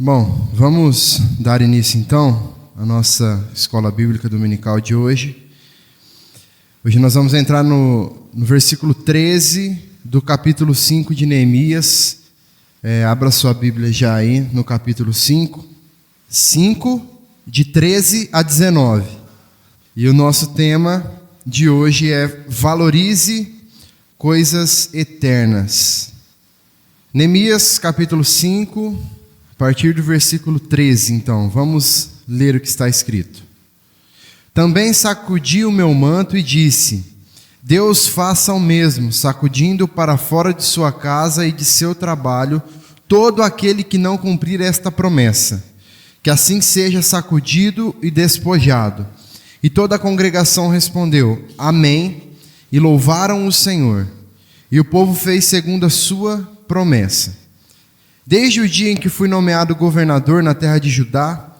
Bom, vamos dar início então à nossa escola bíblica dominical de hoje. Hoje nós vamos entrar no versículo 13 do capítulo 5 de Neemias. Abra sua Bíblia já aí no capítulo 5, de 13 a 19. E o nosso tema de hoje é valorize coisas eternas. Neemias capítulo 5, a partir do versículo 13, então, vamos ler o que está escrito. Também sacudi o meu manto e disse: Deus faça o mesmo, sacudindo para fora de sua casa e de seu trabalho todo aquele que não cumprir esta promessa, que assim seja sacudido e despojado. E toda a congregação respondeu: Amém, e louvaram o Senhor. E o povo fez segundo a sua promessa. Desde o dia em que fui nomeado governador na terra de Judá,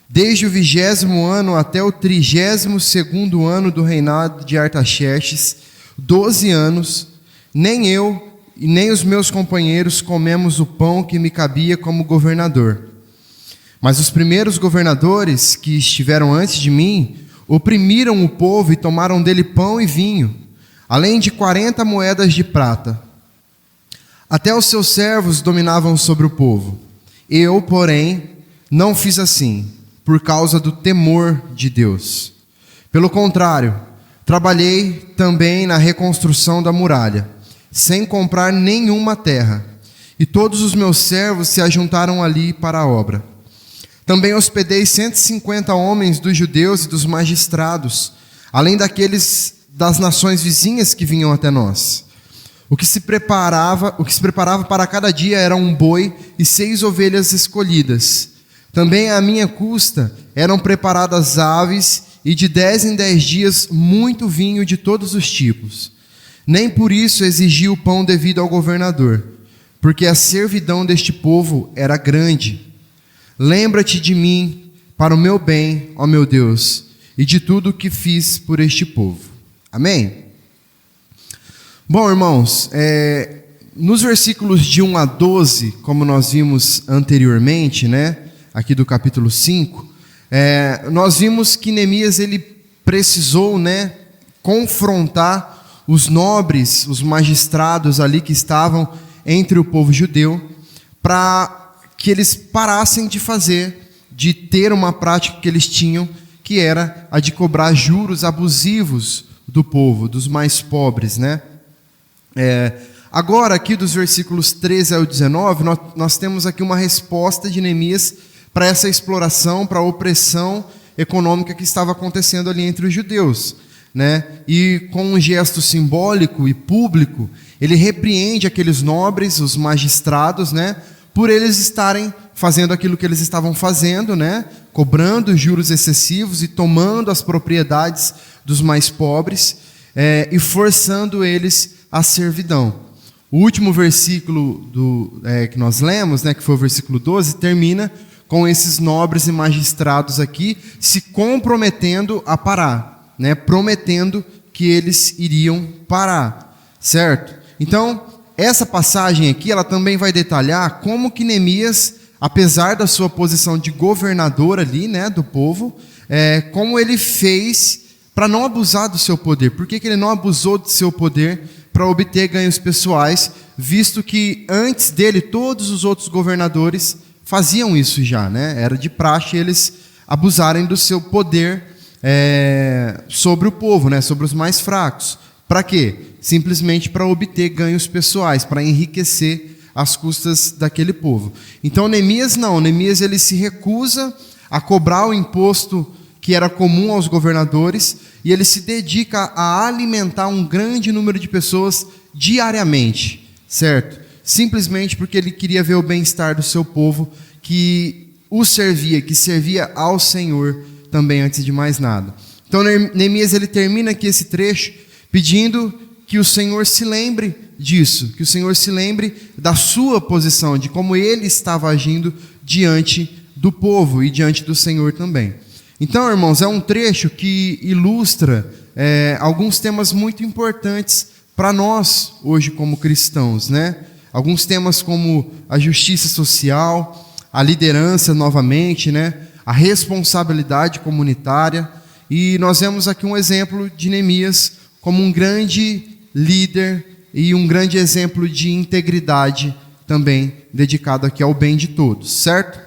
desde o 20º ano até o 32º ano do reinado de Artaxerxes, 12 anos, nem eu e nem os meus companheiros comemos o pão que me cabia como governador. Mas os primeiros governadores que estiveram antes de mim oprimiram o povo e tomaram dele pão e vinho, além de 40 moedas de prata. Até os seus servos dominavam sobre o povo. Eu, porém, não fiz assim, por causa do temor de Deus. Pelo contrário, trabalhei também na reconstrução da muralha, sem comprar nenhuma terra, e todos os meus servos se ajuntaram ali para a obra. Também hospedei 150 homens dos judeus e dos magistrados, além daqueles das nações vizinhas que vinham até nós. O que se preparava para cada dia era um boi e 6 ovelhas escolhidas. Também à minha custa eram preparadas aves e de 10 em 10 dias muito vinho de todos os tipos. Nem por isso exigi o pão devido ao governador, porque a servidão deste povo era grande. Lembra-te de mim para o meu bem, ó meu Deus, e de tudo o que fiz por este povo. Amém? Bom, irmãos, nos versículos de 1 a 12, como nós vimos anteriormente, né, aqui do capítulo 5, nós vimos que Neemias ele precisou, né, confrontar os nobres, os magistrados ali que estavam entre o povo judeu, para que eles parassem de ter uma prática que eles tinham, que era a de cobrar juros abusivos do povo, dos mais pobres, né? Agora, aqui dos versículos 13 ao 19, nós temos aqui uma resposta de Neemias para essa exploração, para a opressão econômica que estava acontecendo ali entre os judeus, né? E com um gesto simbólico e público, ele repreende aqueles nobres, os magistrados, né? Por eles estarem fazendo aquilo que eles estavam fazendo, né? Cobrando juros excessivos e tomando as propriedades dos mais pobres, e forçando eles à servidão. O último versículo que nós lemos, né, que foi o versículo 12, termina com esses nobres e magistrados aqui se comprometendo a parar, né, prometendo que eles iriam parar, certo? Então, essa passagem aqui, ela também vai detalhar como que Neemias, apesar da sua posição de governador ali, né, do povo, como ele fez para não abusar do seu poder. Por que ele não abusou do seu poder para obter ganhos pessoais, visto que antes dele todos os outros governadores faziam isso já, né? Era de praxe eles abusarem do seu poder sobre o povo, né? Sobre os mais fracos. Para quê? Simplesmente para obter ganhos pessoais, para enriquecer às custas daquele povo. Então Neemias não, Neemias ele se recusa a cobrar o imposto que era comum aos governadores, e ele se dedica a alimentar um grande número de pessoas diariamente, certo? Simplesmente porque ele queria ver o bem-estar do seu povo, que o servia, que servia ao Senhor também antes de mais nada. Então Neemias ele termina aqui esse trecho pedindo que o Senhor se lembre disso, que o Senhor se lembre da sua posição, de como ele estava agindo diante do povo e diante do Senhor também. Então, irmãos, é um trecho que ilustra alguns temas muito importantes para nós hoje como cristãos, né? Alguns temas como a justiça social, a liderança novamente, né? A responsabilidade comunitária. E nós vemos aqui um exemplo de Neemias como um grande líder e um grande exemplo de integridade também, dedicado aqui ao bem de todos, certo?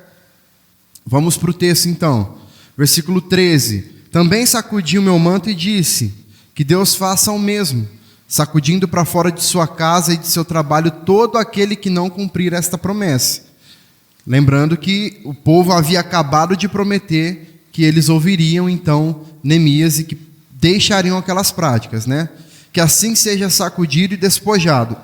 Vamos para o texto então, versículo 13. Também sacudi o meu manto e disse, que Deus faça o mesmo, sacudindo para fora de sua casa e de seu trabalho todo aquele que não cumprir esta promessa. Lembrando que o povo havia acabado de prometer que eles ouviriam então Neemias e que deixariam aquelas práticas, né? Que assim seja sacudido e despojado.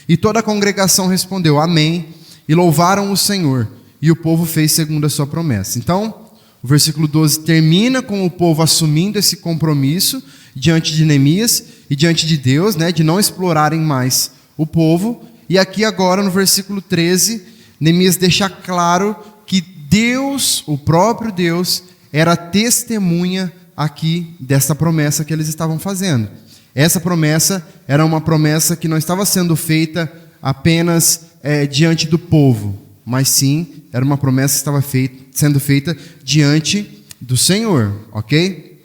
E toda a congregação respondeu, amém, e louvaram o Senhor, e o povo fez segundo a sua promessa. Então, o versículo 12 termina com o povo assumindo esse compromisso diante de Neemias e diante de Deus, né, de não explorarem mais o povo. E aqui agora, no versículo 13, Neemias deixa claro que Deus, o próprio Deus, era testemunha aqui dessa promessa que eles estavam fazendo. Essa promessa era uma promessa que não estava sendo feita apenas diante do povo, mas sim, era uma promessa que estava sendo feita diante do Senhor, ok?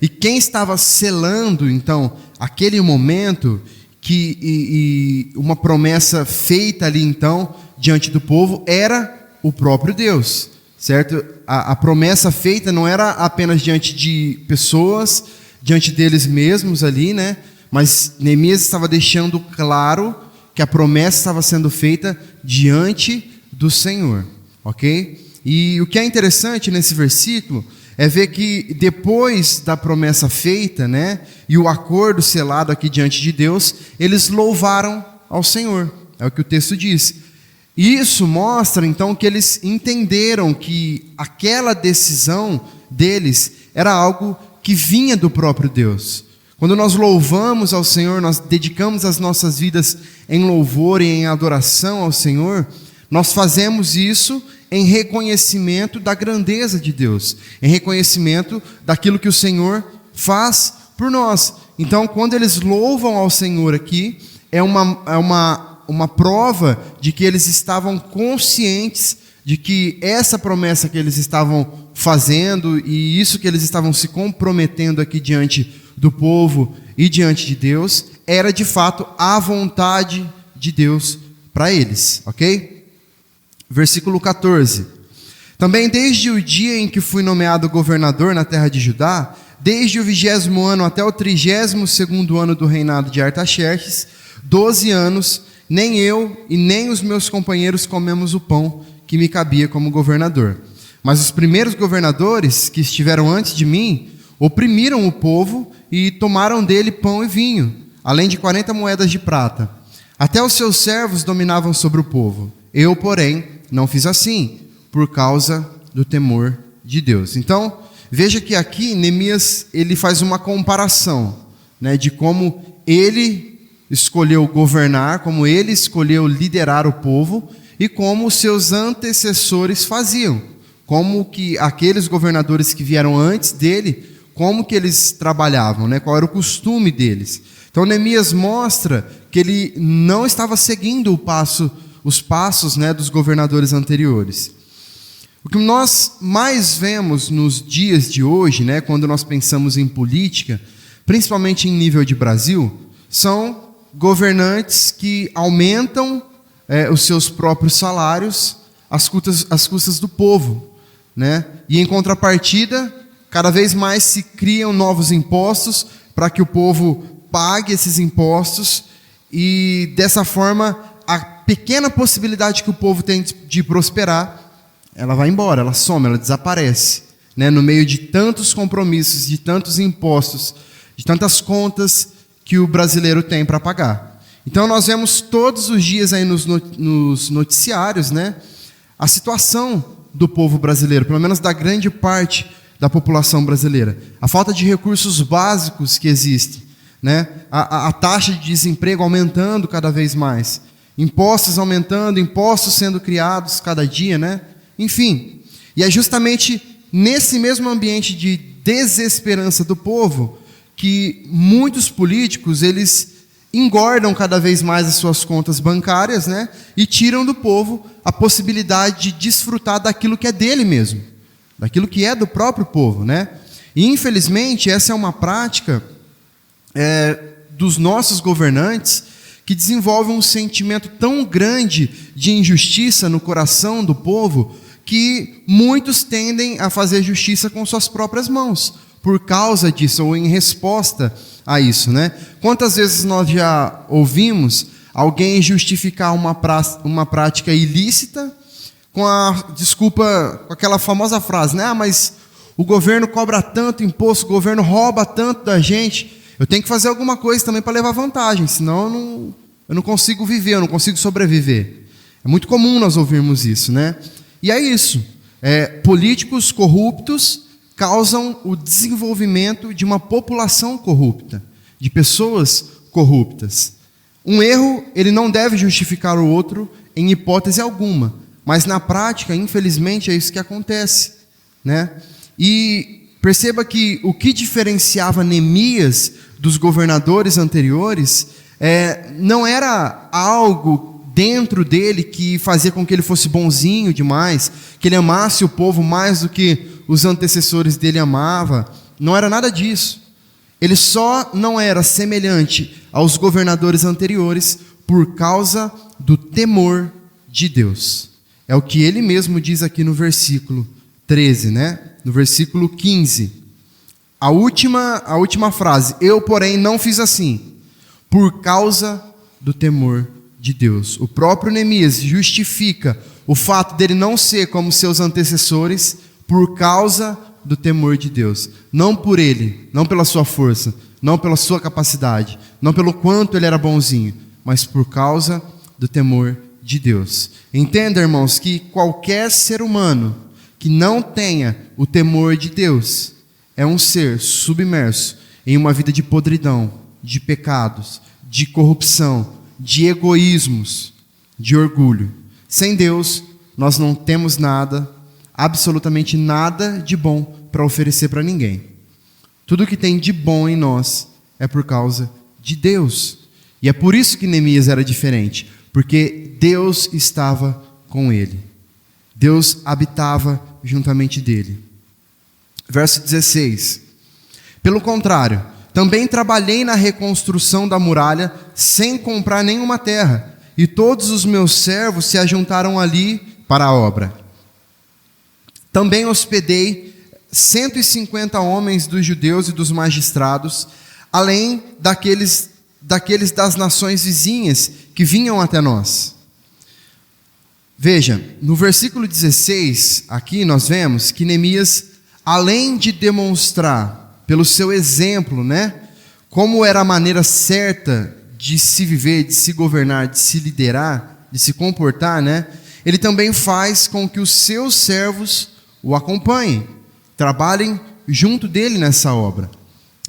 E quem estava selando, então, aquele momento, e uma promessa feita ali, então, diante do povo, era o próprio Deus, certo? A promessa feita não era apenas diante de pessoas, diante deles mesmos ali, né? Mas Neemias estava deixando claro que a promessa estava sendo feita diante do Senhor, ok? E o que é interessante nesse versículo é ver que depois da promessa feita, né? E o acordo selado aqui diante de Deus, eles louvaram ao Senhor, é o que o texto diz. Isso mostra então que eles entenderam que aquela decisão deles era algo que vinha do próprio Deus. Quando nós louvamos ao Senhor, nós dedicamos as nossas vidas em louvor e em adoração ao Senhor, nós fazemos isso em reconhecimento da grandeza de Deus, em reconhecimento daquilo que o Senhor faz por nós. Então, quando eles louvam ao Senhor aqui, é uma prova de que eles estavam conscientes de que essa promessa que eles estavam fazendo e isso que eles estavam se comprometendo aqui diante do povo e diante de Deus, era de fato a vontade de Deus para eles, ok? Versículo 14. Também desde o dia em que fui nomeado governador na terra de Judá, desde o 20º ano até o 32º ano do reinado de Artaxerxes, 12 anos, nem eu e nem os meus companheiros comemos o pão que me cabia como governador. Mas os primeiros governadores que estiveram antes de mim oprimiram o povo e tomaram dele pão e vinho, além de 40 moedas de prata. Até os seus servos dominavam sobre o povo. Eu, porém, não fiz assim, por causa do temor de Deus. Então, veja que aqui Neemias ele faz uma comparação, né, de como ele escolheu governar, como ele escolheu liderar o povo e como os seus antecessores faziam, como que aqueles governadores que vieram antes dele, como que eles trabalhavam, né? Qual era o costume deles. Então Neemias mostra que ele não estava seguindo os passos, né, dos governadores anteriores. O que nós mais vemos nos dias de hoje, né, quando nós pensamos em política, principalmente em nível de Brasil, são governantes que aumentam os seus próprios salários às custas do povo, né? E em contrapartida, cada vez mais se criam novos impostos para que o povo pague esses impostos e dessa forma a pequena possibilidade que o povo tem de prosperar, ela vai embora, ela some, ela desaparece, né? No meio de tantos compromissos, de tantos impostos, de tantas contas que o brasileiro tem para pagar. Então nós vemos todos os dias aí nos noticiários, né, a situação do povo brasileiro, pelo menos da grande parte da população brasileira. A falta de recursos básicos que existe, né? A taxa de desemprego aumentando cada vez mais. Impostos aumentando, impostos sendo criados cada dia, né? Enfim, e é justamente nesse mesmo ambiente de desesperança do povo que muitos políticos, eles engordam cada vez mais as suas contas bancárias, né? E tiram do povo a possibilidade de desfrutar daquilo que é dele mesmo, daquilo que é do próprio povo, né? E infelizmente essa é uma prática dos nossos governantes que desenvolve um sentimento tão grande de injustiça no coração do povo que muitos tendem a fazer justiça com suas próprias mãos, por causa disso, ou em resposta a isso, né? Quantas vezes nós já ouvimos alguém justificar uma prática ilícita com com aquela famosa frase, né? Mas o governo cobra tanto imposto, o governo rouba tanto da gente, eu tenho que fazer alguma coisa também para levar vantagem, senão eu não consigo viver, eu não consigo sobreviver. É muito comum nós ouvirmos isso, né? E é isso. Políticos corruptos causam o desenvolvimento de uma população corrupta, de pessoas corruptas. Um erro, ele não deve justificar o outro em hipótese alguma, mas na prática, infelizmente, é isso que acontece, né? E perceba que o que diferenciava Neemias dos governadores anteriores não era algo dentro dele que fazia com que ele fosse bonzinho demais, que ele amasse o povo mais do que os antecessores dele amavam. Não era nada disso. Ele só não era semelhante aos governadores anteriores por causa do temor de Deus. É o que ele mesmo diz aqui no versículo 13, né? No versículo 15. A última frase: eu, porém, não fiz assim, por causa do temor de Deus. O próprio Neemias justifica o fato dele não ser como seus antecessores por causa do temor de Deus. Não por ele, não pela sua força, não pela sua capacidade, não pelo quanto ele era bonzinho, mas por causa do temor de Deus. Entenda, irmãos, que qualquer ser humano que não tenha o temor de Deus é um ser submerso em uma vida de podridão, de pecados, de corrupção, de egoísmos, de orgulho. Sem Deus, nós não temos nada, absolutamente nada de bom para oferecer para ninguém. Tudo que tem de bom em nós é por causa de Deus. E é por isso que Neemias era diferente, porque Deus estava com ele. Deus habitava juntamente dele. Verso 16. Pelo contrário, também trabalhei na reconstrução da muralha sem comprar nenhuma terra, e todos os meus servos se ajuntaram ali para a obra. Também hospedei 150 homens dos judeus e dos magistrados, além daqueles das nações vizinhas que vinham até nós. Veja, no versículo 16, aqui nós vemos que Neemias, além de demonstrar pelo seu exemplo, né, como era a maneira certa de se viver, de se governar, de se liderar, de se comportar, né, ele também faz com que os seus servos o acompanhem, trabalhem junto dele nessa obra.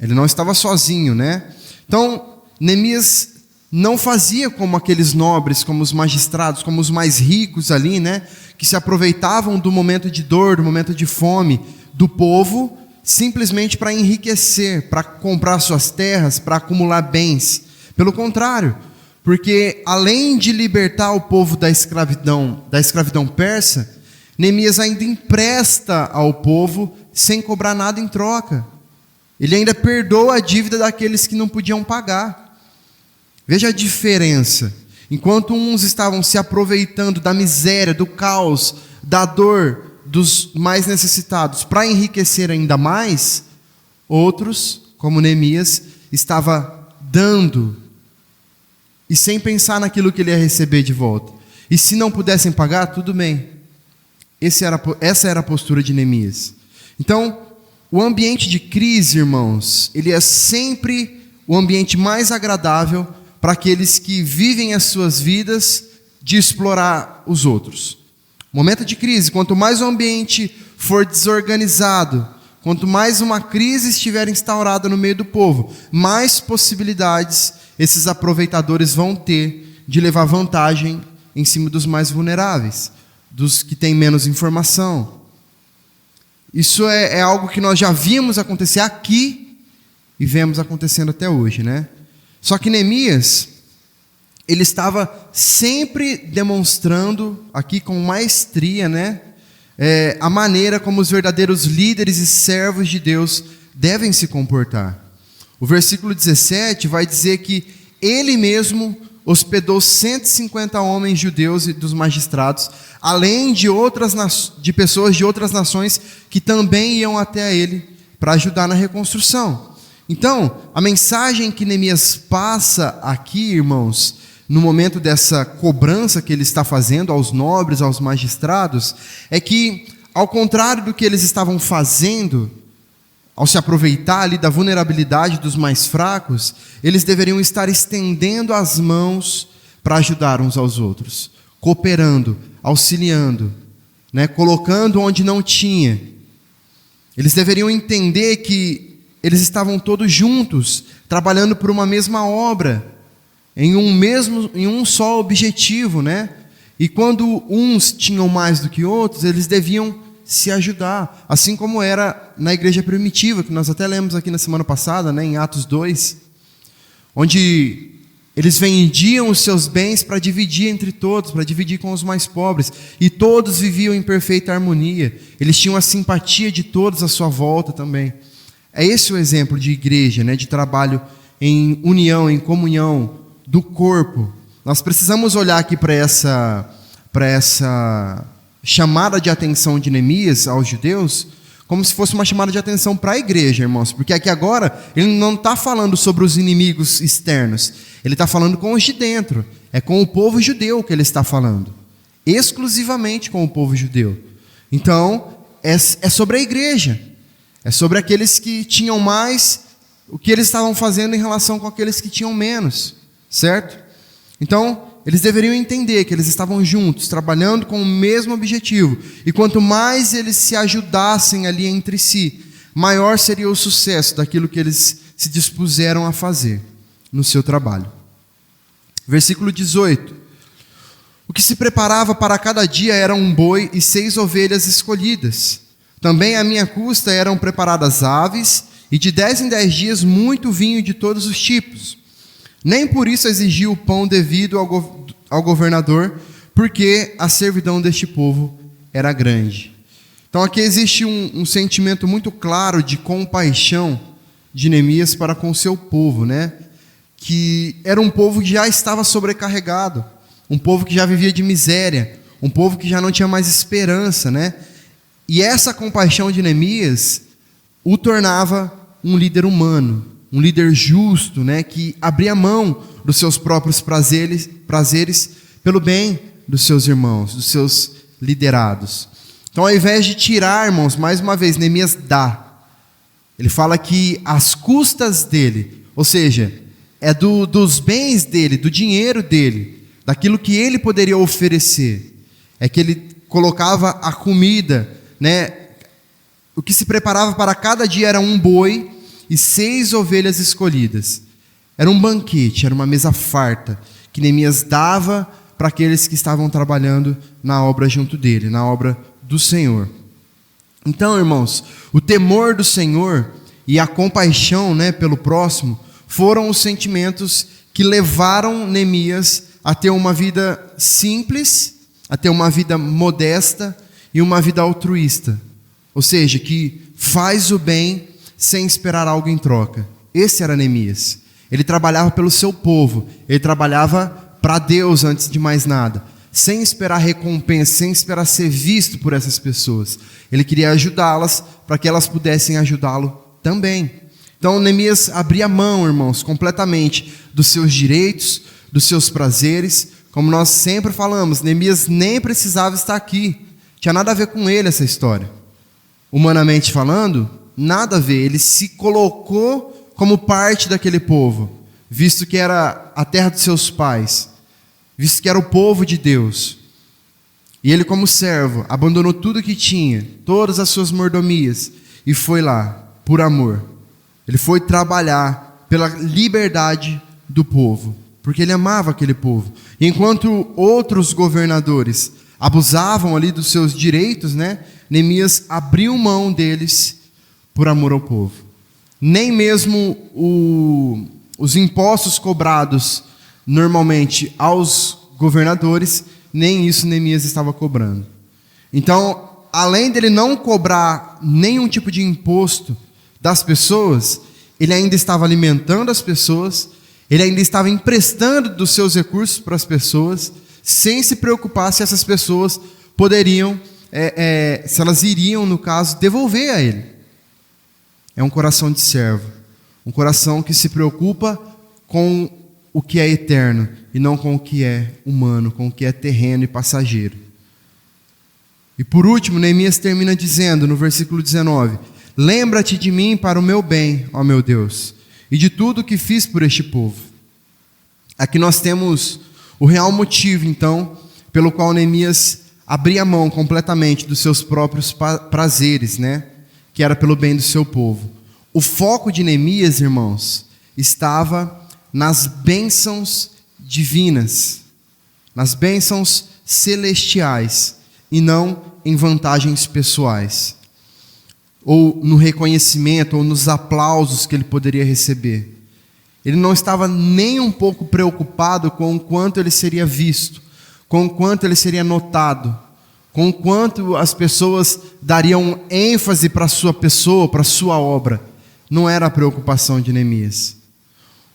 Ele não estava sozinho, né? Então, Neemias não fazia como aqueles nobres, como os magistrados, como os mais ricos ali, né, que se aproveitavam do momento de dor, do momento de fome do povo, simplesmente para enriquecer, para comprar suas terras, para acumular bens. Pelo contrário, porque além de libertar o povo da escravidão persa, Neemias ainda empresta ao povo sem cobrar nada em troca. Ele ainda perdoa a dívida daqueles que não podiam pagar. Veja a diferença. Enquanto uns estavam se aproveitando da miséria, do caos, da dor dos mais necessitados para enriquecer ainda mais, outros, como Neemias, estava dando e sem pensar naquilo que ele ia receber de volta. E se não pudessem pagar, tudo bem. Essa era a postura de Neemias. Então, o ambiente de crise, irmãos, ele é sempre o ambiente mais agradável para aqueles que vivem as suas vidas de explorar os outros. Momento de crise, quanto mais o ambiente for desorganizado, quanto mais uma crise estiver instaurada no meio do povo, mais possibilidades esses aproveitadores vão ter de levar vantagem em cima dos mais vulneráveis, dos que têm menos informação. Isso é algo que nós já vimos acontecer aqui e vemos acontecendo até hoje, né? Só que Neemias, ele estava sempre demonstrando aqui com maestria, né, a maneira como os verdadeiros líderes e servos de Deus devem se comportar. O versículo 17 vai dizer que ele mesmo hospedou 150 homens judeus e dos magistrados, além de pessoas de outras nações que também iam até ele para ajudar na reconstrução. Então, a mensagem que Neemias passa aqui, irmãos, no momento dessa cobrança que ele está fazendo aos nobres, aos magistrados, é que, ao contrário do que eles estavam fazendo, ao se aproveitar ali da vulnerabilidade dos mais fracos, eles deveriam estar estendendo as mãos para ajudar uns aos outros, cooperando, auxiliando, né, colocando onde não tinha. Eles deveriam entender que eles estavam todos juntos, trabalhando por uma mesma obra, em um só objetivo, né? E quando uns tinham mais do que outros, eles deviam se ajudar, assim como era na igreja primitiva, que nós até lemos aqui na semana passada, né, em Atos 2, onde eles vendiam os seus bens para dividir entre todos, para dividir com os mais pobres, e todos viviam em perfeita harmonia. Eles tinham a simpatia de todos à sua volta também. É esse o exemplo de igreja, né, de trabalho em união, em comunhão do corpo. Nós precisamos olhar aqui para essa chamada de atenção de Neemias aos judeus como se fosse uma chamada de atenção para a igreja, irmãos, porque aqui agora ele não está falando sobre os inimigos externos, ele está falando com os de dentro, é com o povo judeu que ele está falando, exclusivamente com o povo judeu. Então, é sobre a igreja, é sobre aqueles que tinham mais, o que eles estavam fazendo em relação com aqueles que tinham menos, certo? Então, eles deveriam entender que eles estavam juntos, trabalhando com o mesmo objetivo, e quanto mais eles se ajudassem ali entre si, maior seria o sucesso daquilo que eles se dispuseram a fazer no seu trabalho. Versículo 18. O que se preparava para cada dia era um boi e 6 ovelhas escolhidas. Também à minha custa eram preparadas aves, e de 10 em 10 dias muito vinho de todos os tipos. Nem por isso exigia o pão devido ao governador, porque a servidão deste povo era grande. Então aqui existe um sentimento muito claro de compaixão de Neemias para com o seu povo, né? Que era um povo que já estava sobrecarregado, um povo que já vivia de miséria, um povo que já não tinha mais esperança, né? E essa compaixão de Neemias o tornava um líder humano, um líder justo, né, que abria mão dos seus próprios prazeres pelo bem dos seus irmãos, dos seus liderados. Então, ao invés de tirar, irmãos, mais uma vez, Neemias dá. Ele fala que as custas dele, ou seja, é dos bens dele, do dinheiro dele, daquilo que ele poderia oferecer, é que ele colocava a comida, né? O que se preparava para cada dia era um boi e 6 ovelhas escolhidas. Era um banquete, era uma mesa farta, que Neemias dava para aqueles que estavam trabalhando na obra junto dele, na obra do Senhor. Então, irmãos, o temor do Senhor e a compaixão, né, pelo próximo foram os sentimentos que levaram Neemias a ter uma vida simples, a ter uma vida modesta e uma vida altruísta. Ou seja, que faz o bem sem esperar algo em troca. Esse era Neemias. Ele trabalhava pelo seu povo, ele trabalhava para Deus antes de mais nada, sem esperar recompensa, sem esperar ser visto por essas pessoas. Ele queria ajudá-las para que elas pudessem ajudá-lo também. Então Neemias abria mão, irmãos, completamente dos seus direitos, dos seus prazeres. Como nós sempre falamos, Neemias nem precisava estar aqui. Tinha nada a ver com ele essa história. Humanamente falando, nada a ver. Ele se colocou como parte daquele povo, visto que era a terra dos seus pais, visto que era o povo de Deus. E ele, como servo, abandonou tudo que tinha, todas as suas mordomias, e foi lá, por amor. Ele foi trabalhar pela liberdade do povo, porque ele amava aquele povo. E enquanto outros governadores abusavam ali dos seus direitos, né, Neemias abriu mão deles por amor ao povo. Nem mesmo os impostos cobrados normalmente aos governadores, nem isso Neemias estava cobrando. Então, além dele não cobrar nenhum tipo de imposto das pessoas, ele ainda estava alimentando as pessoas, ele ainda estava emprestando dos seus recursos para as pessoas, sem se preocupar se essas pessoas poderiam, se elas iriam, no caso, devolver a ele. É um coração de servo, um coração que se preocupa com o que é eterno e não com o que é humano, com o que é terreno e passageiro. E por último, Neemias termina dizendo no versículo 19: lembra-te de mim para o meu bem, ó meu Deus, e de tudo o que fiz por este povo. Aqui nós temos o real motivo, então, pelo qual Neemias abria mão completamente dos seus próprios prazeres, né? Que era pelo bem do seu povo. O foco de Neemias, irmãos, estava nas bênçãos divinas, nas bênçãos celestiais, e não em vantagens pessoais, ou no reconhecimento, ou nos aplausos que ele poderia receber. Ele não estava nem um pouco preocupado com o quanto ele seria visto, com o quanto ele seria notado, com o quanto as pessoas dariam ênfase para a sua pessoa, para a sua obra. Não era a preocupação de Neemias.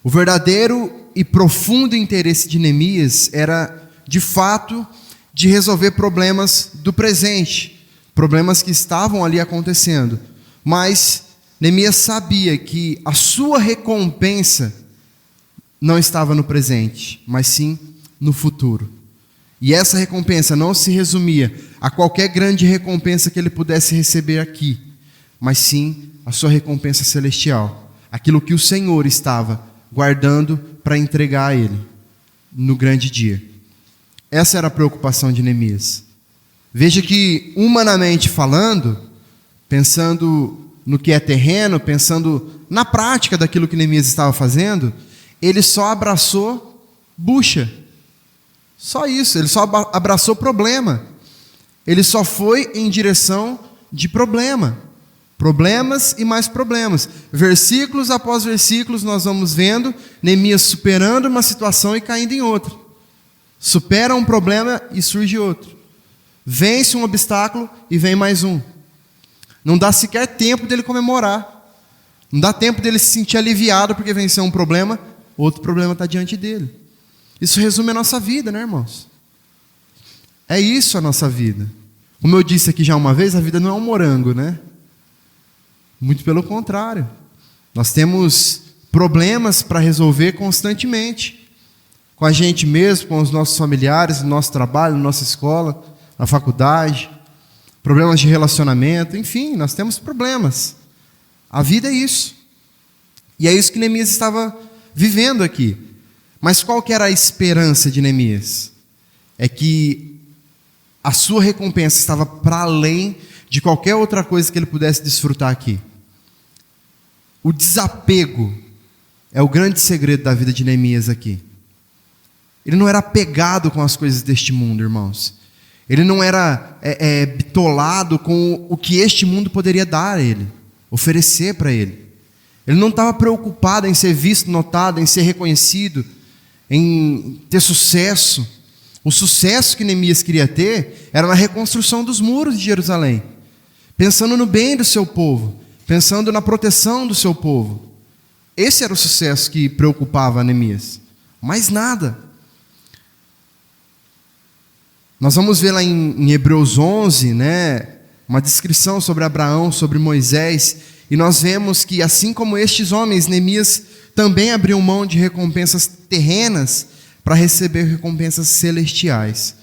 O verdadeiro e profundo interesse de Neemias era, de fato, de resolver problemas do presente, problemas que estavam ali acontecendo. Mas Neemias sabia que a sua recompensa não estava no presente, mas sim no futuro. E essa recompensa não se resumia a qualquer grande recompensa que ele pudesse receber aqui, mas sim a sua recompensa celestial, aquilo que o Senhor estava guardando para entregar a ele no grande dia. Essa era a preocupação de Neemias. Veja que, humanamente falando, pensando no que é terreno, pensando na prática daquilo que Neemias estava fazendo, ele só abraçou bucha. Só isso, ele só abraçou problema. Ele só foi em direção de problema. Problemas e mais problemas. Versículos após versículos nós vamos vendo Neemias superando uma situação e caindo em outra. Supera um problema e surge outro. Vence um obstáculo e vem mais um. Não dá sequer tempo dele comemorar. Não dá tempo dele se sentir aliviado porque venceu um problema, outro problema está diante dele. Isso resume a nossa vida, né, irmãos? É isso a nossa vida. Como eu disse aqui já uma vez, a vida não é um morango, né? Muito pelo contrário. Nós temos problemas para resolver constantemente. Com a gente mesmo, com os nossos familiares, no nosso trabalho, na nossa escola, na faculdade, problemas de relacionamento, enfim, nós temos problemas. A vida é isso. E é isso que Neemias estava vivendo aqui. Mas qual que era a esperança de Neemias? É que a sua recompensa estava para além de qualquer outra coisa que ele pudesse desfrutar aqui. O desapego é o grande segredo da vida de Neemias aqui. Ele não era apegado com as coisas deste mundo, irmãos. Ele não era bitolado com o que este mundo poderia dar a ele, oferecer para ele. Ele não estava preocupado em ser visto, notado, em ser reconhecido, em ter sucesso. O sucesso que Neemias queria ter era na reconstrução dos muros de Jerusalém, pensando no bem do seu povo, pensando na proteção do seu povo. Esse era o sucesso que preocupava Neemias. Mais nada. Nós vamos ver lá em Hebreus 11, né, uma descrição sobre Abraão, sobre Moisés, e nós vemos que assim como estes homens, Neemias também abriu mão de recompensas terrenas para receber recompensas celestiais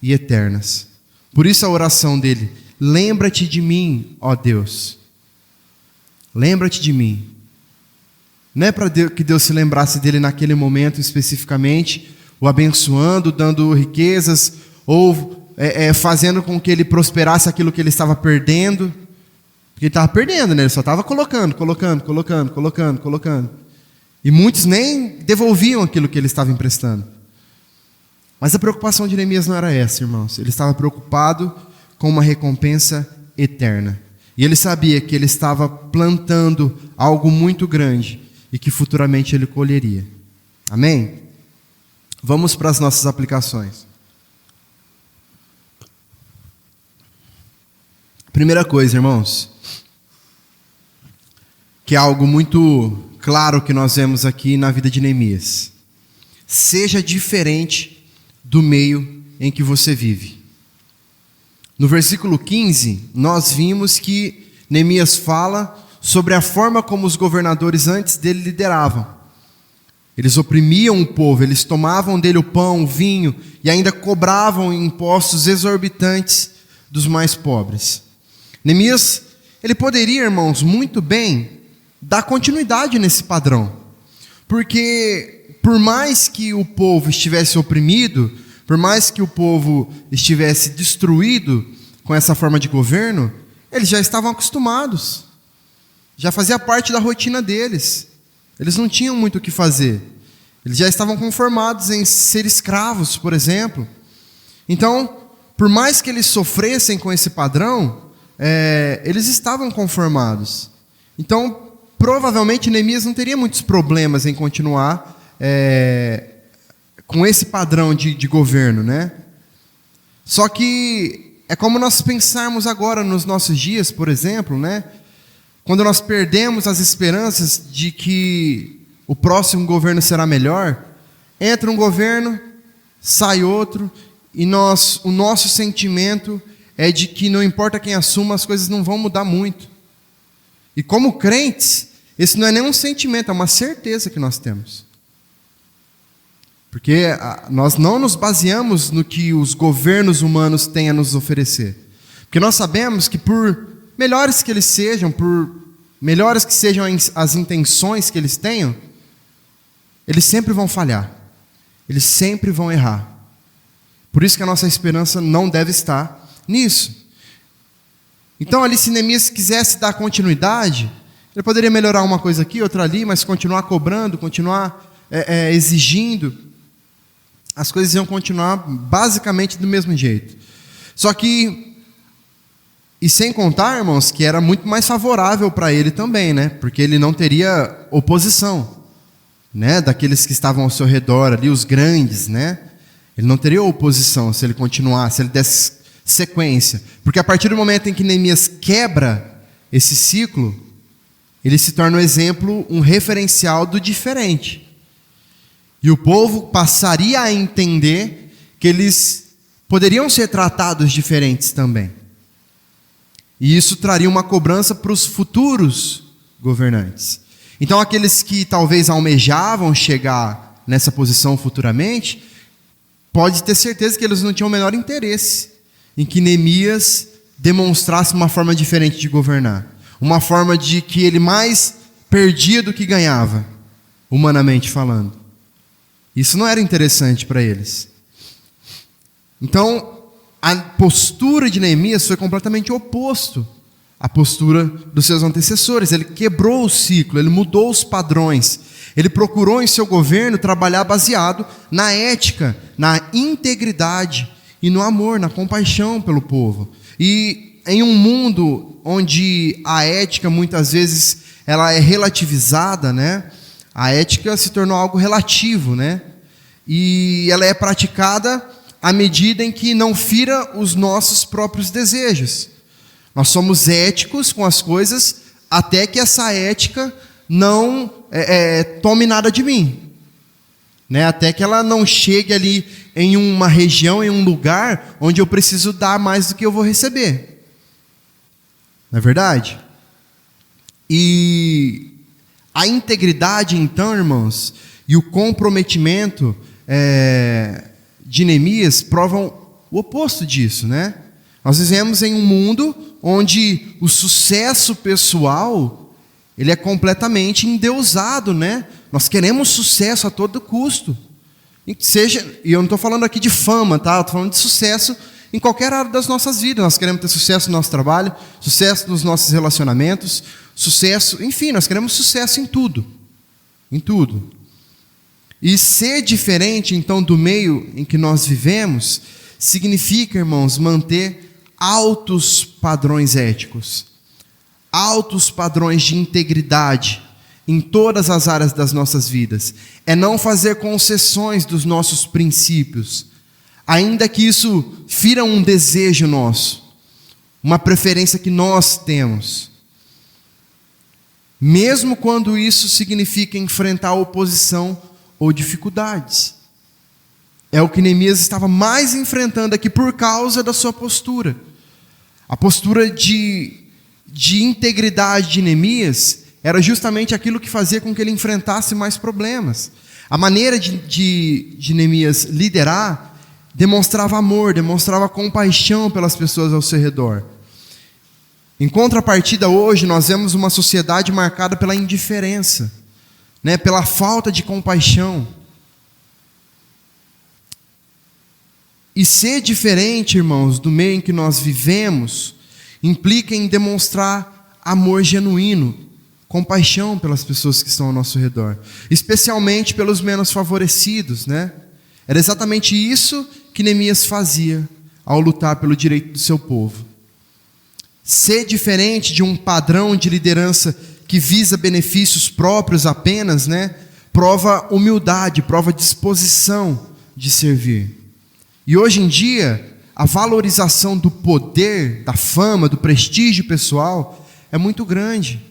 e eternas. Por isso a oração dele: lembra-te de mim, ó Deus. Lembra-te de mim. Não é para que Deus se lembrasse dele naquele momento especificamente, o abençoando, dando riquezas, ou fazendo com que ele prosperasse aquilo que ele estava perdendo. Porque ele estava perdendo, né? Ele só estava colocando. E muitos nem devolviam aquilo que ele estava emprestando. Mas a preocupação de Neemias não era essa, irmãos. Ele estava preocupado com uma recompensa eterna. E ele sabia que ele estava plantando algo muito grande. e que futuramente ele colheria. Amém? Vamos para as nossas aplicações. Primeira coisa, irmãos, que é algo muito claro que nós vemos aqui na vida de Neemias. Seja diferente do meio em que você vive. No versículo 15, nós vimos que Neemias fala sobre a forma como os governadores antes dele lideravam. Eles oprimiam o povo, eles tomavam dele o pão, o vinho e ainda cobravam impostos exorbitantes dos mais pobres. Neemias, ele poderia, irmãos, muito bem dar continuidade nesse padrão. Porque por mais que o povo estivesse oprimido, por mais que o povo estivesse destruído com essa forma de governo, eles já estavam acostumados. Já fazia parte da rotina deles. Eles não tinham muito o que fazer. Eles já estavam conformados em ser escravos, por exemplo. Então, por mais que eles sofressem com esse padrão, eles estavam conformados. Então, provavelmente Neemias não teria muitos problemas em continuar com esse padrão de governo, né? Só que é como nós pensarmos agora nos nossos dias, por exemplo, né? Quando nós perdemos as esperanças de que o próximo governo será melhor, entra um governo, sai outro, e o nosso sentimento é de que não importa quem assuma, as coisas não vão mudar muito. E como crentes, esse não é nem um sentimento, é uma certeza que nós temos. Porque nós não nos baseamos no que os governos humanos têm a nos oferecer. Porque nós sabemos que por melhores que eles sejam, por melhores que sejam as intenções que eles tenham, eles sempre vão falhar. Eles sempre vão errar. Por isso que a nossa esperança não deve estar nisso. Então ali, se Neemias quisesse dar continuidade, ele poderia melhorar uma coisa aqui, outra ali, mas continuar cobrando, continuar exigindo. As coisas iam continuar basicamente do mesmo jeito. Só que, e sem contar, irmãos, que era muito mais favorável para ele também, né? Porque ele não teria oposição, né? Daqueles que estavam ao seu redor ali, os grandes, né? Ele não teria oposição se ele continuasse, se ele desse sequência. Porque a partir do momento em que Neemias quebra esse ciclo, ele se torna um exemplo, um referencial do diferente. E o povo passaria a entender que eles poderiam ser tratados diferentes também. E isso traria uma cobrança para os futuros governantes. Então aqueles que talvez almejavam chegar nessa posição futuramente, pode ter certeza que eles não tinham o menor interesse em que Neemias demonstrasse uma forma diferente de governar. Uma forma de que ele mais perdia do que ganhava, humanamente falando. Isso não era interessante para eles. Então, a postura de Neemias foi completamente oposto à postura dos seus antecessores. Ele quebrou o ciclo, ele mudou os padrões. Ele procurou em seu governo trabalhar baseado na ética, na integridade e no amor, na compaixão pelo povo. E em um mundo onde a ética muitas vezes ela é relativizada, né? A ética se tornou algo relativo, né? E ela é praticada à medida em que não fira os nossos próprios desejos. Nós somos éticos com as coisas até que essa ética não tome nada de mim, né? Até que ela não chegue ali em uma região, em um lugar onde eu preciso dar mais do que eu vou receber. Não é verdade? E a integridade, então, irmãos, e o comprometimento de Neemias provam o oposto disso, né? Nós vivemos em um mundo onde o sucesso pessoal ele é completamente endeusado, né? Nós queremos sucesso a todo custo. E eu não estou falando aqui de fama, tá? Estou falando de sucesso em qualquer área das nossas vidas. Nós queremos ter sucesso no nosso trabalho, sucesso nos nossos relacionamentos, sucesso, enfim, nós queremos sucesso em tudo. Em tudo. E ser diferente, então, do meio em que nós vivemos, significa, irmãos, manter altos padrões éticos, altos padrões de integridade em todas as áreas das nossas vidas. É não fazer concessões dos nossos princípios, ainda que isso fira um desejo nosso, uma preferência que nós temos. Mesmo quando isso significa enfrentar oposição ou dificuldades. É o que Neemias estava mais enfrentando aqui por causa da sua postura. A postura de integridade de Neemias era justamente aquilo que fazia com que ele enfrentasse mais problemas. A maneira de Neemias liderar demonstrava amor, demonstrava compaixão pelas pessoas ao seu redor. Em contrapartida, hoje nós vemos uma sociedade marcada pela indiferença, né, pela falta de compaixão. E ser diferente, irmãos, do meio em que nós vivemos, implica em demonstrar amor genuíno, compaixão pelas pessoas que estão ao nosso redor, especialmente pelos menos favorecidos, né? Era exatamente isso que Neemias fazia ao lutar pelo direito do seu povo. Ser diferente de um padrão de liderança que visa benefícios próprios apenas, né? Prova humildade, prova disposição de servir. E hoje em dia, a valorização do poder, da fama, do prestígio pessoal é muito grande.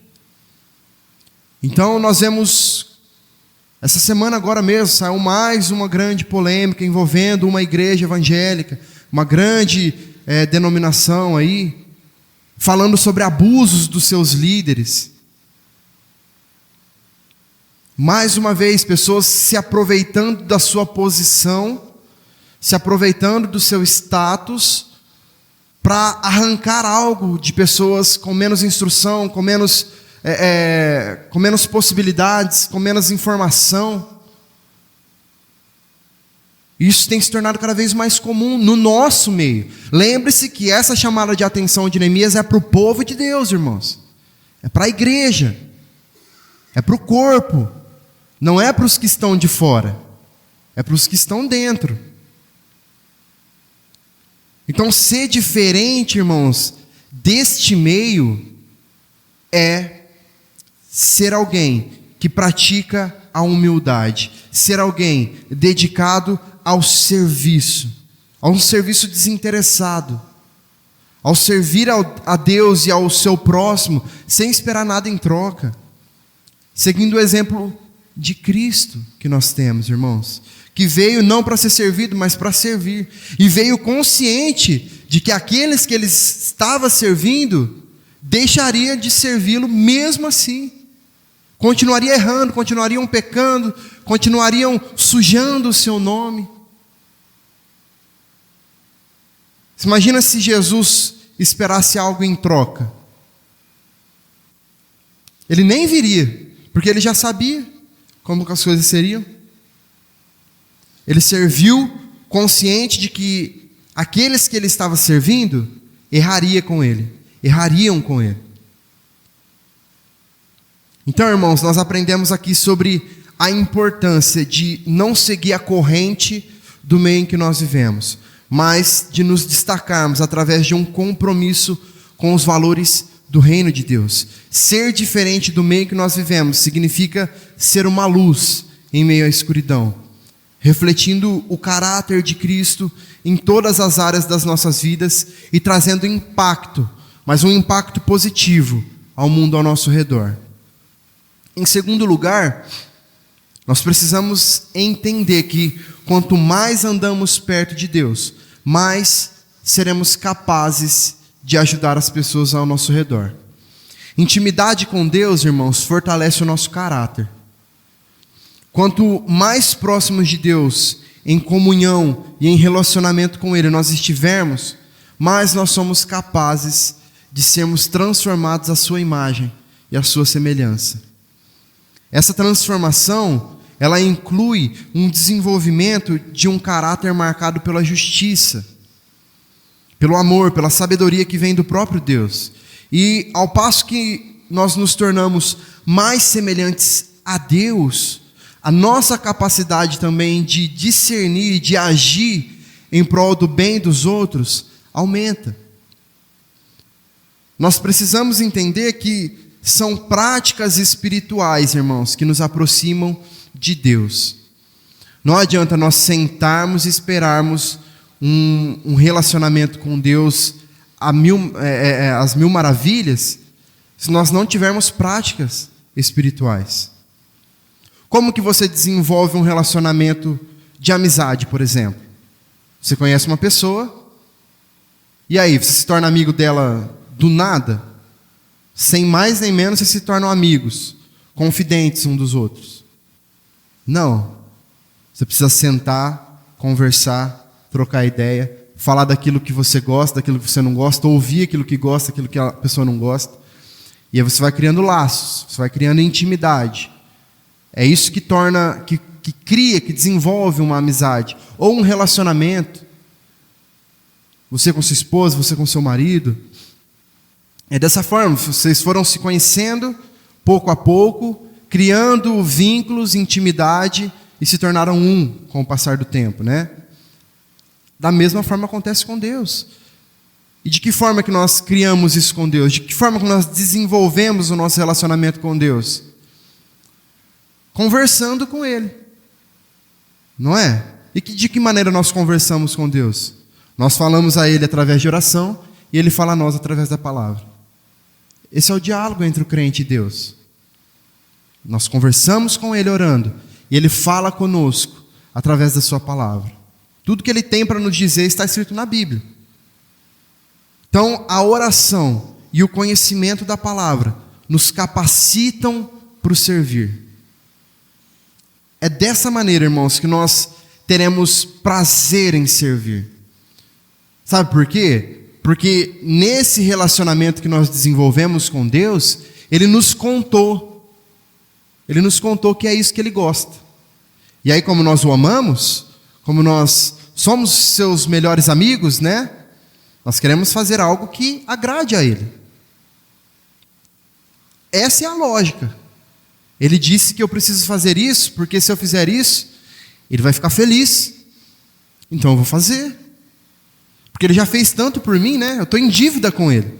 Então nós vemos, essa semana agora mesmo, saiu mais uma grande polêmica envolvendo uma igreja evangélica, uma grande denominação aí, falando sobre abusos dos seus líderes. Mais uma vez, pessoas se aproveitando da sua posição, se aproveitando do seu status, para arrancar algo de pessoas com menos instrução, com menos possibilidades, com menos informação. Isso tem se tornado cada vez mais comum no nosso meio. Lembre-se que essa chamada de atenção de Neemias é para o povo de Deus, irmãos. É para a igreja. É para o corpo. Não é para os que estão de fora. É para os que estão dentro. Então, ser diferente, irmãos, deste meio é ser alguém que pratica a humildade. Ser alguém dedicado ao serviço, a um serviço desinteressado, ao servir a Deus e ao seu próximo, sem esperar nada em troca, seguindo o exemplo de Cristo que nós temos, irmãos, que veio não para ser servido, mas para servir, e veio consciente de que aqueles que ele estava servindo, deixaria de servi-lo mesmo assim, continuaria errando, continuariam pecando, continuariam sujando o seu nome. Imagina se Jesus esperasse algo em troca. Ele nem viria, porque ele já sabia como as coisas seriam. Ele serviu consciente de que aqueles que ele estava servindo errariam com ele. Então, irmãos, nós aprendemos aqui sobre a importância de não seguir a corrente do meio em que nós vivemos, mas de nos destacarmos através de um compromisso com os valores do reino de Deus. Ser diferente do meio que nós vivemos significa ser uma luz em meio à escuridão, refletindo o caráter de Cristo em todas as áreas das nossas vidas e trazendo impacto, mas um impacto positivo ao mundo ao nosso redor. Em segundo lugar, nós precisamos entender que quanto mais andamos perto de Deus, mais seremos capazes de ajudar as pessoas ao nosso redor. Intimidade com Deus, irmãos, fortalece o nosso caráter. Quanto mais próximos de Deus, em comunhão e em relacionamento com Ele nós estivermos, mais nós somos capazes de sermos transformados à sua imagem e à sua semelhança. Essa transformação, ela inclui um desenvolvimento de um caráter marcado pela justiça, pelo amor, pela sabedoria que vem do próprio Deus. E ao passo que nós nos tornamos mais semelhantes a Deus, a nossa capacidade também de discernir, de agir em prol do bem dos outros, aumenta. Nós precisamos entender que são práticas espirituais, irmãos, que nos aproximam de Deus. Não adianta nós sentarmos e esperarmos um relacionamento com Deus às mil maravilhas, se nós não tivermos práticas espirituais. Como que você desenvolve um relacionamento de amizade, por exemplo? Você conhece uma pessoa, e aí, você se torna amigo dela do nada? Sem mais nem menos, vocês se tornam amigos, confidentes um dos outros. Não. Você precisa sentar, conversar, trocar ideia, falar daquilo que você gosta, daquilo que você não gosta, ouvir aquilo que gosta, aquilo que a pessoa não gosta. E aí você vai criando laços, você vai criando intimidade. É isso que torna, que cria, que desenvolve uma amizade. Ou um relacionamento. Você com sua esposa, você com seu marido. É dessa forma, vocês foram se conhecendo, pouco a pouco, criando vínculos, intimidade, e se tornaram um com o passar do tempo, né? Da mesma forma acontece com Deus. E de que forma que nós criamos isso com Deus? De que forma que nós desenvolvemos o nosso relacionamento com Deus? Conversando com Ele. Não é? E de que maneira nós conversamos com Deus? Nós falamos a Ele através de oração e Ele fala a nós através da palavra. Esse é o diálogo entre o crente e Deus. Nós conversamos com Ele orando e Ele fala conosco através da sua palavra. Tudo que Ele tem para nos dizer está escrito na Bíblia. Então, a oração e o conhecimento da palavra nos capacitam para o servir. É dessa maneira, irmãos, que nós teremos prazer em servir. Sabe por quê? Porque nesse relacionamento que nós desenvolvemos com Deus, Ele nos contou que é isso que Ele gosta. E aí, como nós o amamos, como nós somos seus melhores amigos, né? Nós queremos fazer algo que agrade a Ele. Essa é a lógica. Ele disse que eu preciso fazer isso, porque se eu fizer isso, Ele vai ficar feliz. Então eu vou fazer. Porque Ele já fez tanto por mim, né? Eu estou em dívida com Ele.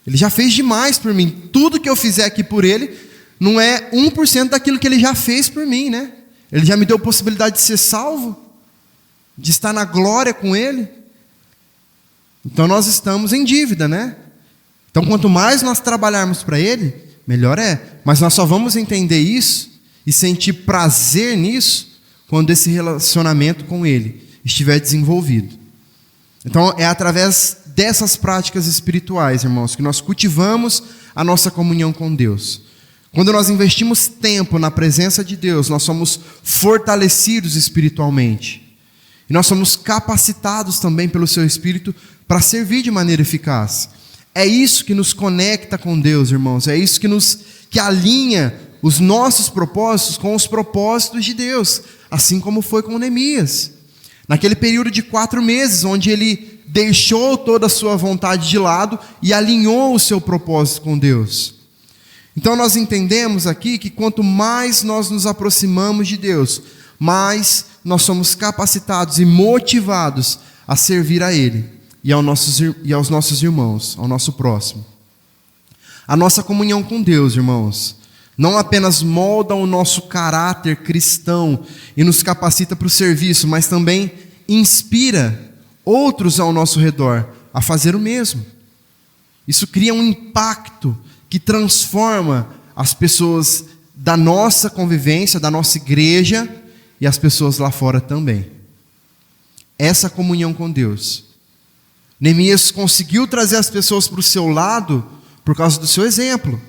Ele já fez demais por mim. Tudo que eu fizer aqui por Ele não é 1% daquilo que Ele já fez por mim, né? Ele já me deu a possibilidade de ser salvo, de estar na glória com Ele. Então nós estamos em dívida, né? Então quanto mais nós trabalharmos para Ele, melhor é. Mas nós só vamos entender isso e sentir prazer nisso quando esse relacionamento com Ele estiver desenvolvido. Então é através dessas práticas espirituais, irmãos, que nós cultivamos a nossa comunhão com Deus. Quando nós investimos tempo na presença de Deus, nós somos fortalecidos espiritualmente. E nós somos capacitados também pelo Seu Espírito para servir de maneira eficaz. É isso que nos conecta com Deus, irmãos. É isso que alinha os nossos propósitos com os propósitos de Deus. Assim como foi com Neemias. Naquele período de 4 meses, onde ele deixou toda a sua vontade de lado e alinhou o seu propósito com Deus. Então nós entendemos aqui que quanto mais nós nos aproximamos de Deus, mais nós somos capacitados e motivados a servir a Ele e aos nossos irmãos, ao nosso próximo. A nossa comunhão com Deus, irmãos, não apenas molda o nosso caráter cristão e nos capacita para o serviço, mas também inspira outros ao nosso redor a fazer o mesmo. Isso cria um impacto que transforma as pessoas da nossa convivência, da nossa igreja e as pessoas lá fora também. Essa comunhão com Deus. Neemias conseguiu trazer as pessoas para o seu lado por causa do seu exemplo.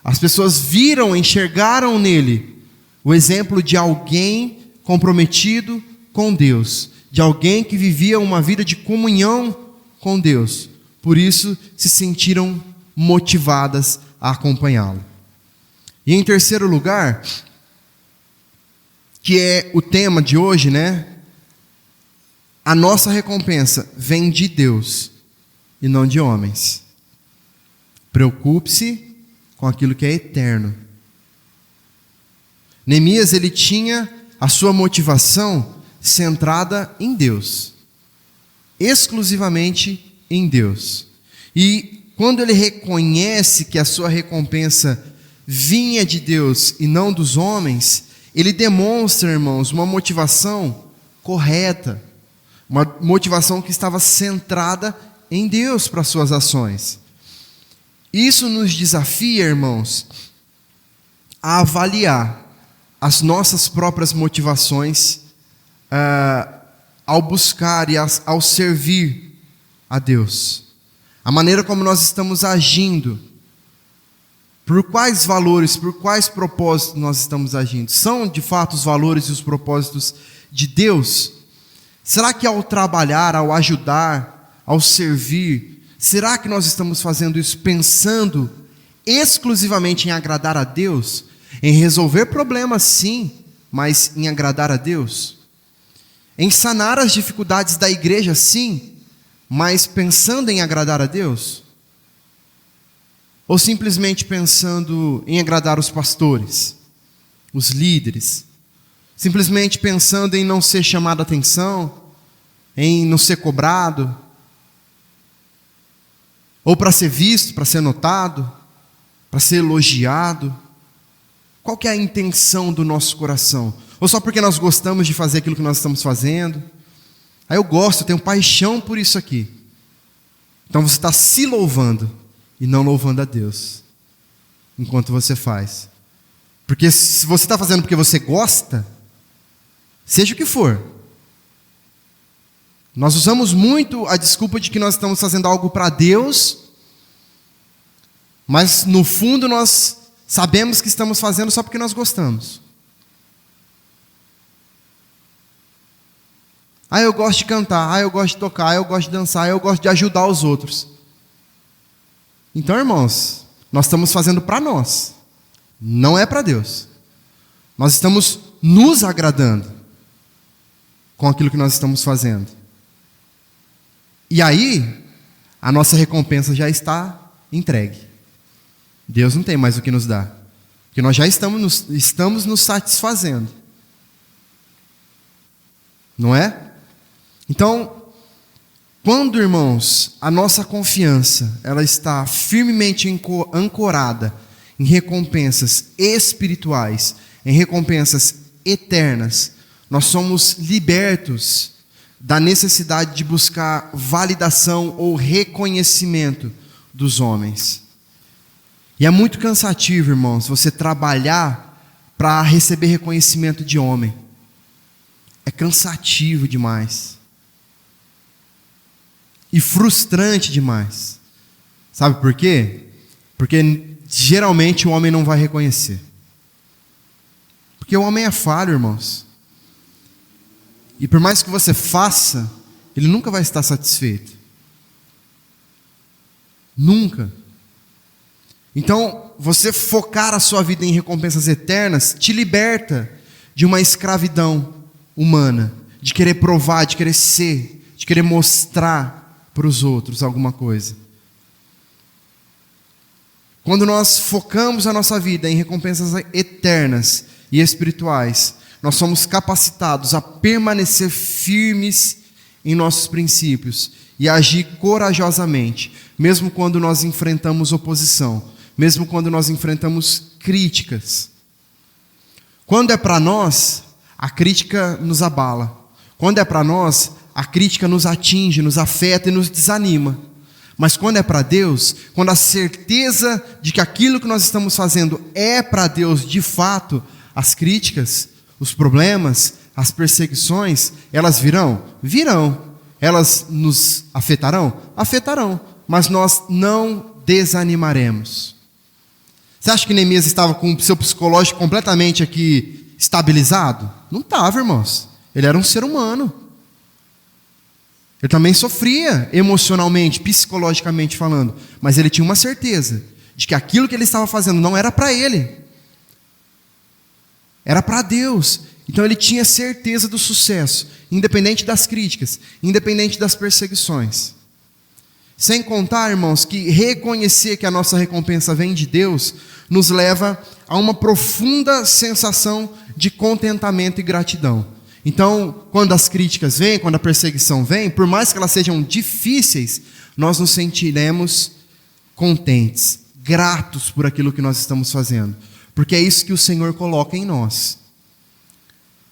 As pessoas viram, enxergaram nele o exemplo de alguém comprometido com Deus, de alguém que vivia uma vida de comunhão com Deus. Por isso se sentiram motivadas a acompanhá-lo. E em terceiro lugar, que é o tema de hoje, né? A nossa recompensa vem de Deus e não de homens. Preocupe-se com aquilo que é eterno. Neemias, ele tinha a sua motivação centrada em Deus. Exclusivamente em Deus. E quando ele reconhece que a sua recompensa vinha de Deus e não dos homens, ele demonstra, irmãos, uma motivação correta, uma motivação que estava centrada em Deus para as suas ações. Isso nos desafia, irmãos, a avaliar as nossas próprias motivações ao buscar e ao servir a Deus. A maneira como nós estamos agindo, por quais valores, por quais propósitos nós estamos agindo? São de fato os valores e os propósitos de Deus? Será que ao trabalhar, ao ajudar, ao servir, será que nós estamos fazendo isso pensando exclusivamente em agradar a Deus? Em resolver problemas, sim, mas em agradar a Deus? Em sanar as dificuldades da igreja, sim, mas pensando em agradar a Deus? Ou simplesmente pensando em agradar os pastores, os líderes? Simplesmente pensando em não ser chamado a atenção, em não ser cobrado? Ou para ser visto, para ser notado, para ser elogiado? Qual que é a intenção do nosso coração? Ou só porque nós gostamos de fazer aquilo que nós estamos fazendo? Eu gosto, eu tenho paixão por isso aqui. Então você está se louvando e não louvando a Deus enquanto você faz. Porque se você está fazendo porque você gosta, seja o que for. Nós usamos muito a desculpa de que nós estamos fazendo algo para Deus, mas no fundo nós sabemos que estamos fazendo só porque nós gostamos. Eu gosto de cantar, eu gosto de tocar, eu gosto de dançar, eu gosto de ajudar os outros. Então, irmãos, nós estamos fazendo para nós, não é para Deus. Nós estamos nos agradando com aquilo que nós estamos fazendo. E aí, a nossa recompensa já está entregue. Deus não tem mais o que nos dar, porque nós já estamos nos satisfazendo. Não é? Então, quando, irmãos, a nossa confiança ela está firmemente ancorada em recompensas espirituais, em recompensas eternas, nós somos libertos da necessidade de buscar validação ou reconhecimento dos homens. E é muito cansativo, irmãos, você trabalhar para receber reconhecimento de homem. É cansativo demais. E frustrante demais. Sabe por quê? Porque geralmente o homem não vai reconhecer. Porque o homem é falho, irmãos. E por mais que você faça, ele nunca vai estar satisfeito. Nunca. Então, você focar a sua vida em recompensas eternas te liberta de uma escravidão humana, de querer provar, de querer ser, de querer mostrar para os outros alguma coisa. Quando nós focamos a nossa vida em recompensas eternas e espirituais, nós somos capacitados a permanecer firmes em nossos princípios e agir corajosamente, mesmo quando nós enfrentamos oposição, mesmo quando nós enfrentamos críticas. Quando é para nós, a crítica nos abala. Quando é para nós, a crítica nos atinge, nos afeta e nos desanima. Mas quando é para Deus, quando a certeza de que aquilo que nós estamos fazendo é para Deus de fato, as críticas, os problemas, as perseguições, elas virão? Virão. Elas nos afetarão? Afetarão. Mas nós não desanimaremos. Você acha que Neemias estava com o seu psicológico completamente aqui estabilizado? Não estava, irmãos. Ele era um ser humano. Ele também sofria emocionalmente, psicologicamente falando. Mas ele tinha uma certeza de que aquilo que ele estava fazendo não era para ele. Era para Deus. Então ele tinha certeza do sucesso, independente das críticas, independente das perseguições. Sem contar, irmãos, que reconhecer que a nossa recompensa vem de Deus nos leva a uma profunda sensação de contentamento e gratidão. Então, quando as críticas vêm, quando a perseguição vem, por mais que elas sejam difíceis, nós nos sentiremos contentes, gratos por aquilo que nós estamos fazendo. Porque é isso que o Senhor coloca em nós.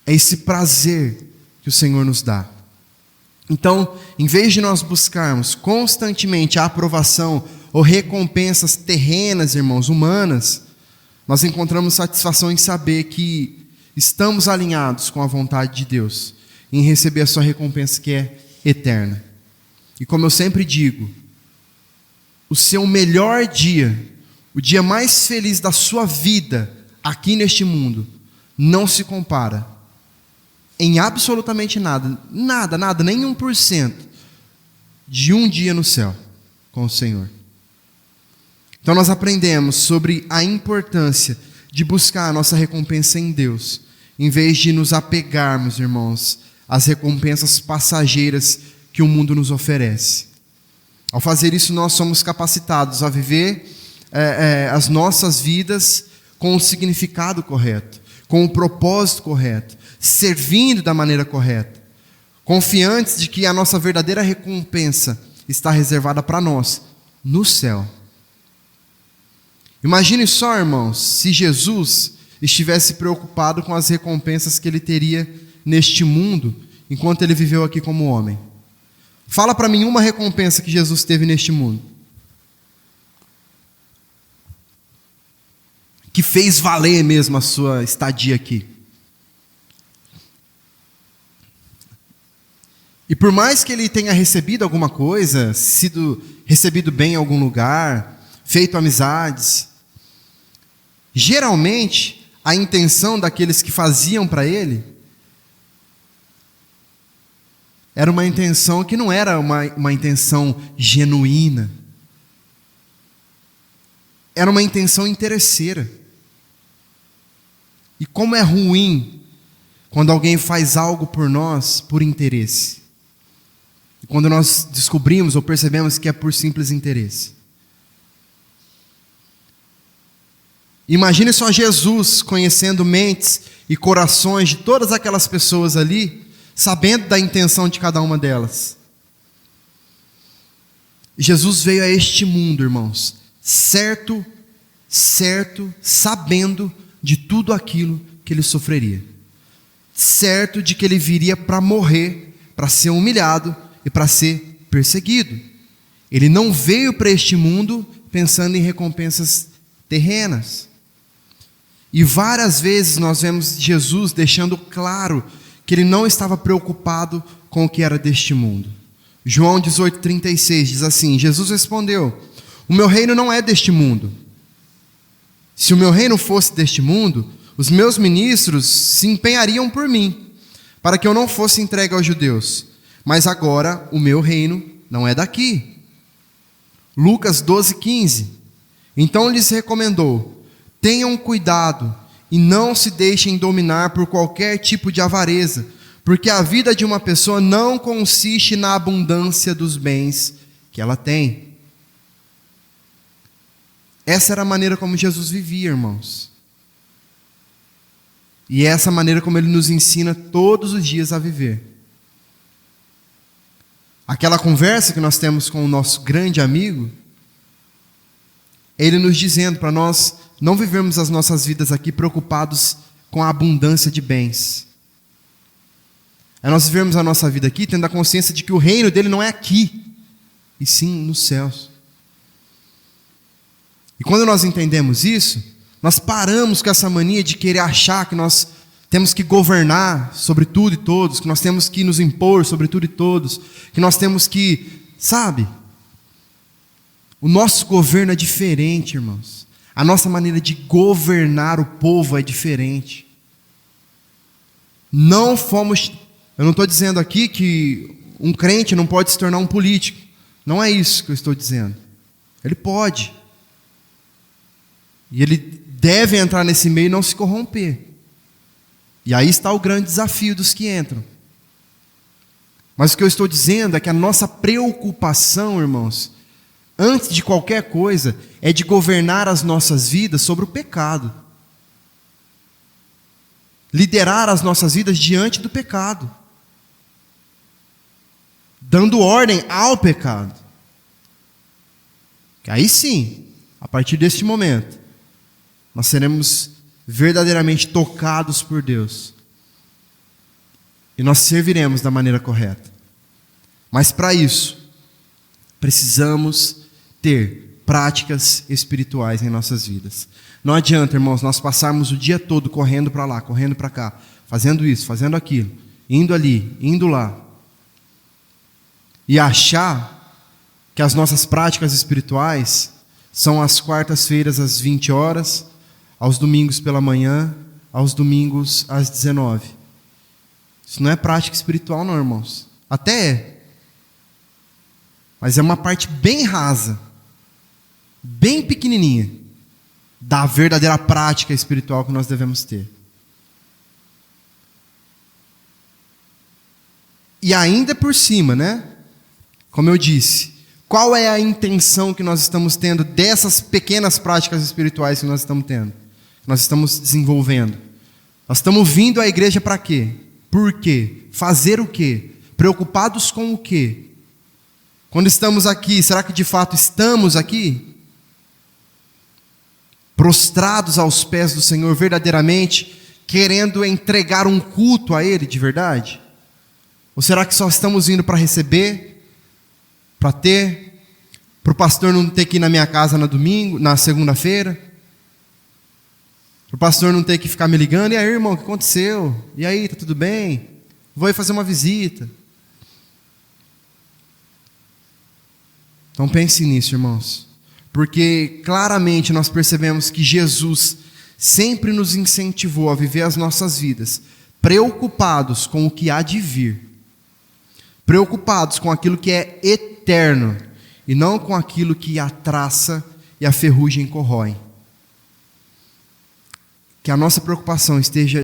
É esse prazer que o Senhor nos dá. Então, em vez de nós buscarmos constantemente a aprovação ou recompensas terrenas, irmãos, humanas, nós encontramos satisfação em saber que estamos alinhados com a vontade de Deus, em receber a sua recompensa que é eterna. E como eu sempre digo, o seu melhor dia, o dia mais feliz da sua vida aqui neste mundo, não se compara em absolutamente nada, nem 1% de um dia no céu com o Senhor. Então nós aprendemos sobre a importância de buscar a nossa recompensa em Deus, em vez de nos apegarmos, irmãos, às recompensas passageiras que o mundo nos oferece. Ao fazer isso, nós somos capacitados a viver as nossas vidas com o significado correto, com o propósito correto, servindo da maneira correta, confiantes de que a nossa verdadeira recompensa está reservada para nós, no céu. Imagine só, irmãos, se Jesus estivesse preocupado com as recompensas que ele teria neste mundo, enquanto ele viveu aqui como homem. Fala para mim uma recompensa que Jesus teve neste mundo, que fez valer mesmo a sua estadia aqui. E por mais que ele tenha recebido alguma coisa, sido recebido bem em algum lugar, feito amizades, geralmente a intenção daqueles que faziam para ele era uma intenção que não era uma intenção genuína. Era uma intenção interesseira. E como é ruim quando alguém faz algo por nós por interesse. E quando nós descobrimos ou percebemos que é por simples interesse. Imagine só Jesus conhecendo mentes e corações de todas aquelas pessoas ali, sabendo da intenção de cada uma delas. Jesus veio a este mundo, irmãos, certo, sabendo de tudo aquilo que ele sofreria. Certo de que ele viria para morrer, para ser humilhado e para ser perseguido. Ele não veio para este mundo pensando em recompensas terrenas. E várias vezes nós vemos Jesus deixando claro que ele não estava preocupado com o que era deste mundo. João 18,36 diz assim: Jesus respondeu: o meu reino não é deste mundo. Se o meu reino fosse deste mundo, os meus ministros se empenhariam por mim, para que eu não fosse entregue aos judeus. Mas agora o meu reino não é daqui. Lucas 12,15. Então lhes recomendou: tenham cuidado e não se deixem dominar por qualquer tipo de avareza, porque a vida de uma pessoa não consiste na abundância dos bens que ela tem. Essa era a maneira como Jesus vivia, irmãos. E é essa maneira como ele nos ensina todos os dias a viver. Aquela conversa que nós temos com o nosso grande amigo, ele nos dizendo para nós não vivermos as nossas vidas aqui preocupados com a abundância de bens. É nós vivermos a nossa vida aqui tendo a consciência de que o reino dele não é aqui, e sim nos céus. E quando nós entendemos isso, nós paramos com essa mania de querer achar que nós temos que governar sobre tudo e todos, que nós temos que nos impor sobre tudo e todos, que nós temos que, sabe? O nosso governo é diferente, irmãos. A nossa maneira de governar o povo é diferente. Não fomos... Eu não estou dizendo aqui que um crente não pode se tornar um político. Não é isso que eu estou dizendo. Ele pode. E ele deve entrar nesse meio e não se corromper. E aí está o grande desafio dos que entram. Mas o que eu estou dizendo é que a nossa preocupação, irmãos, antes de qualquer coisa, é de governar as nossas vidas sobre o pecado. Liderar as nossas vidas diante do pecado. Dando ordem ao pecado. Aí sim, a partir deste momento, nós seremos verdadeiramente tocados por Deus. E nós serviremos da maneira correta. Mas para isso, precisamos ter práticas espirituais em nossas vidas. Não adianta, irmãos, nós passarmos o dia todo correndo para lá, correndo para cá, fazendo isso, fazendo aquilo, indo ali, indo lá, e achar que as nossas práticas espirituais são às quartas-feiras às 20 horas, aos domingos pela manhã, aos domingos às 19. Isso não é prática espiritual não, irmãos. Até é. Mas é uma parte bem rasa, bem pequenininha, da verdadeira prática espiritual que nós devemos ter. E ainda por cima, né? Como eu disse, qual é a intenção que nós estamos tendo dessas pequenas práticas espirituais que nós estamos tendo? Que nós estamos desenvolvendo? Nós estamos vindo à igreja para quê? Por quê? Fazer o quê? Preocupados com o quê? Quando estamos aqui, será que de fato estamos aqui? Prostrados aos pés do Senhor verdadeiramente, querendo entregar um culto a Ele de verdade? Ou será que só estamos indo para receber? Para ter, para o pastor não ter que ir na minha casa no domingo, na segunda-feira, para o pastor não ter que ficar me ligando, e aí, irmão, o que aconteceu? E aí, tá tudo bem? Vou aí fazer uma visita. Então pense nisso, irmãos, porque claramente nós percebemos que Jesus sempre nos incentivou a viver as nossas vidas preocupados com o que há de vir, preocupados com aquilo que é eterno, e não com aquilo que a traça e a ferrugem corroem. Que a nossa preocupação esteja